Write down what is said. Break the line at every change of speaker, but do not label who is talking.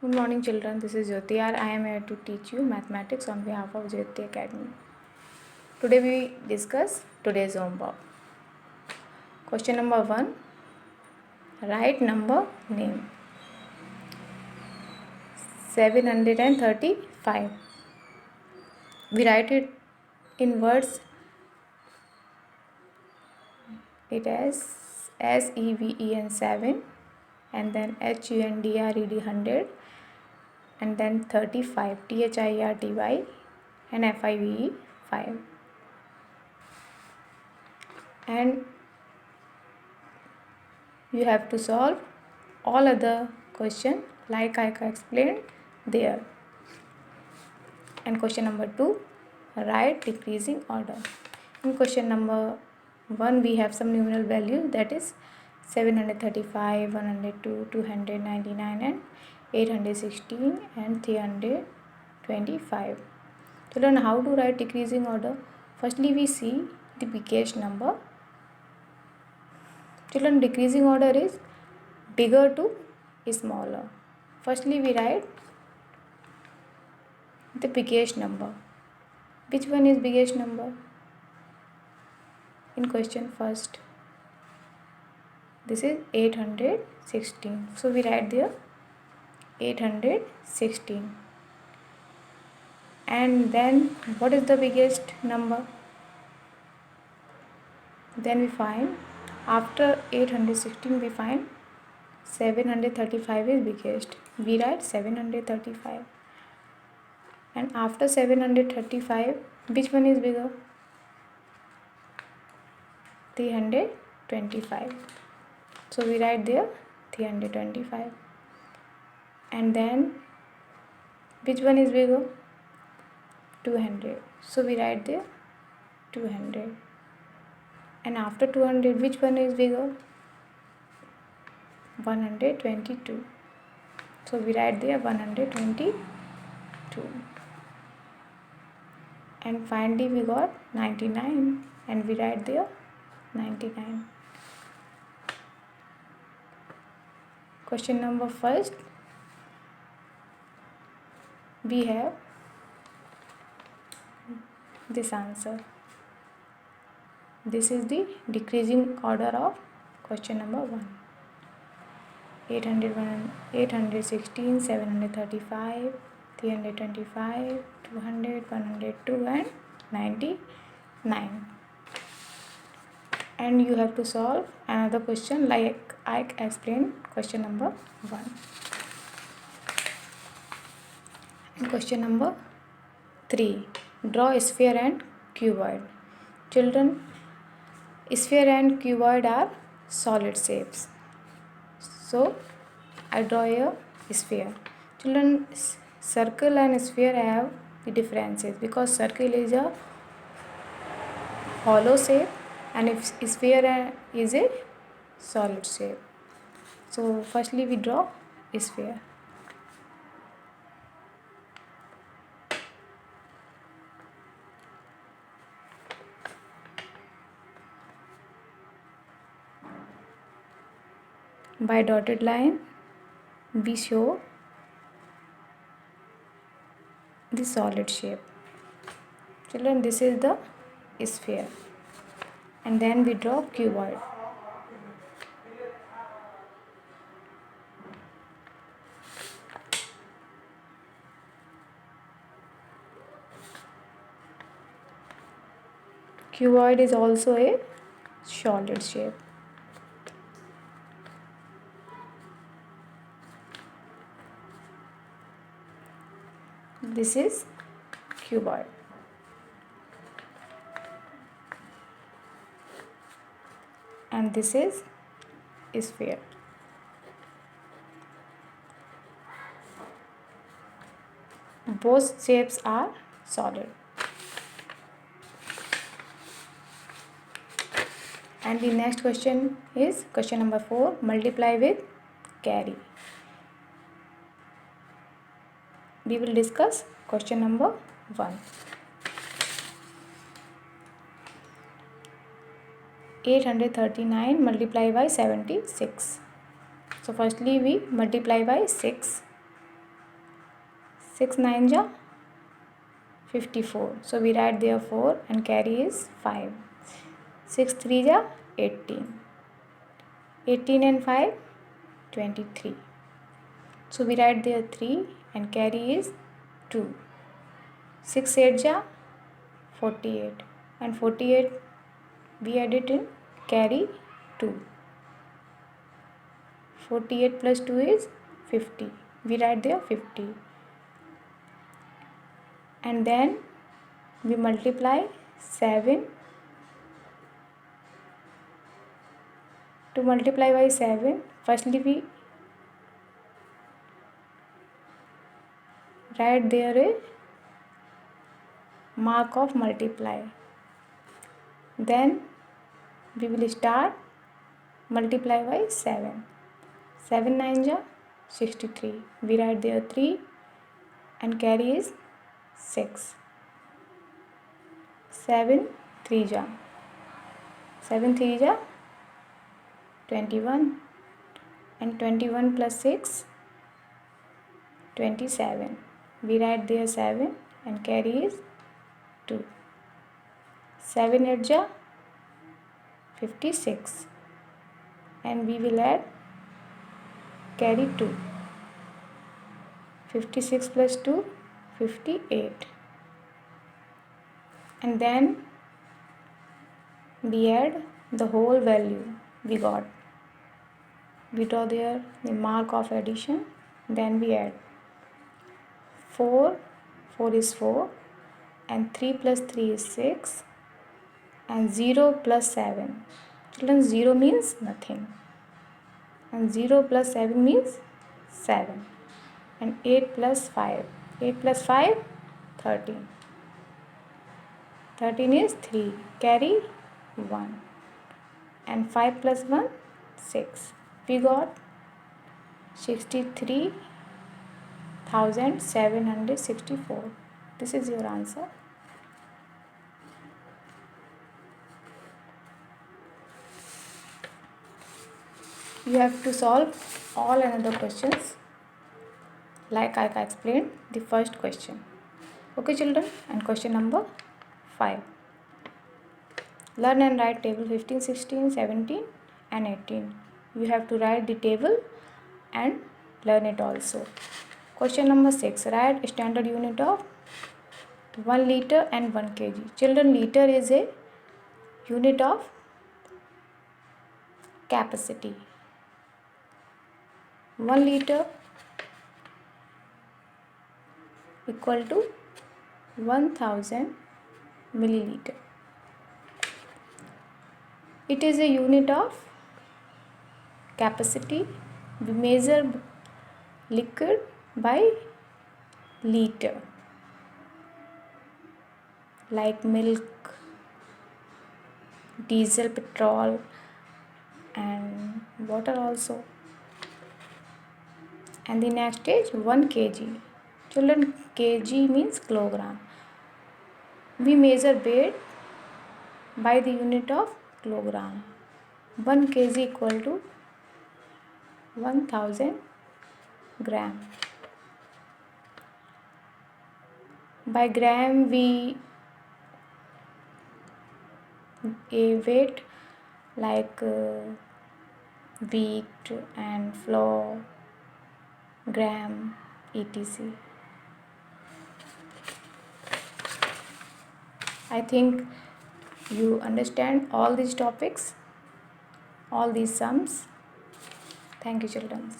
Good morning, children. This is Jyoti R. I am here to teach you mathematics on behalf of Jyoti Academy. Today we discuss today's homework. Question number 1. Write number name. 735. We write it in words. It as SEVEN 7, and then HUNDRED 100, and then 35 THIRTY and FIVE 5. And you have to solve all other question like I explained there. And question number 2, write decreasing order. In question number 1 we have some numeral value, that is 735, 102, 299 and 816 and 325. To learn how to write decreasing order, firstly we see the biggest number. Children, decreasing order is bigger to smaller. Firstly we write the biggest number. Which one is biggest number? In question first, this is 816. So we write there 816. And then what is the biggest number? Then we find after 816 we find 735 is biggest. We write 735. And after 735, which one is bigger? 325. So we write there 325. And then which one is bigger? 200. So we write there 200. And after 200, which one is bigger? 122. So we write there 122. And finally we got 99, and we write there 99. Question number first, we have this answer. This is the decreasing order of question number 1. 816, 735, 325, 200, 102 and 99. And you have to solve another question like I explained question number 1. And question number 3, draw a sphere and cuboid. Children, sphere and cuboid are solid shapes. So I draw a sphere. Children, circle and sphere have the differences because circle is a hollow shape and if sphere is a solid shape. So firstly we draw a sphere. By dotted line we show the solid shape. Children, this is the sphere. And then we draw cuboid. Cuboid is also a solid shape. This is cuboid. And this is sphere. Both shapes are solid. And the next question is question number 4, multiply with carry. We will discuss question number 1. 839 multiply by 76. So firstly we multiply by 6. 6 9 ja 54. So we write there 4 and carry is 5. 6 3 ja 18. 18 and 5 23. So we write there 3 and carry is 2. 6 8 ja 48 and 48 we add it in carry 2. 48 plus 2 is 50. We write there 50. And then we multiply 7. To multiply by 7, firstly we write there a mark of multiply. Then we will start multiply by 7. 7 9 ja 63. We write there 3 and carry is 6. 7 3 ja 7 3 ja 21 and 21 plus 6 27. We write there 7 and carry is 2. 7 8 ja 56 and we will add carry 2. 56 plus 2 58 and then we add the whole value we got. We draw there the mark of addition, then we add 4. 4 is 4 and 3 plus 3 is 6 and 0 plus 7. Children, 0 means nothing and 0 plus 7 means 7 and 8 plus 5. 8 plus 5 13. 13 is 3, carry 1 and 5 plus 1 6. We got 63,764. This is your answer. You have to solve all another questions like I explained the first question. Okay children, and question number 5. Learn and write table 15, 16, 17 and 18. You have to write the table and learn it also. Question number 6. Write standard unit of 1 liter and 1 kg. Children, liter is a unit of capacity. 1 liter equal to 1000 milliliter. It is a unit of capacity. We measure liquid by liter, like milk, diesel, petrol and water also. And the next is 1 kg. Children, kg means kilogram. We measure weight by the unit of kilogram. 1 kg equal to 1000 gram. By gram we a weight like wheat and flour, gram, etc. I think you understand all these topics, all these sums. Thank you children.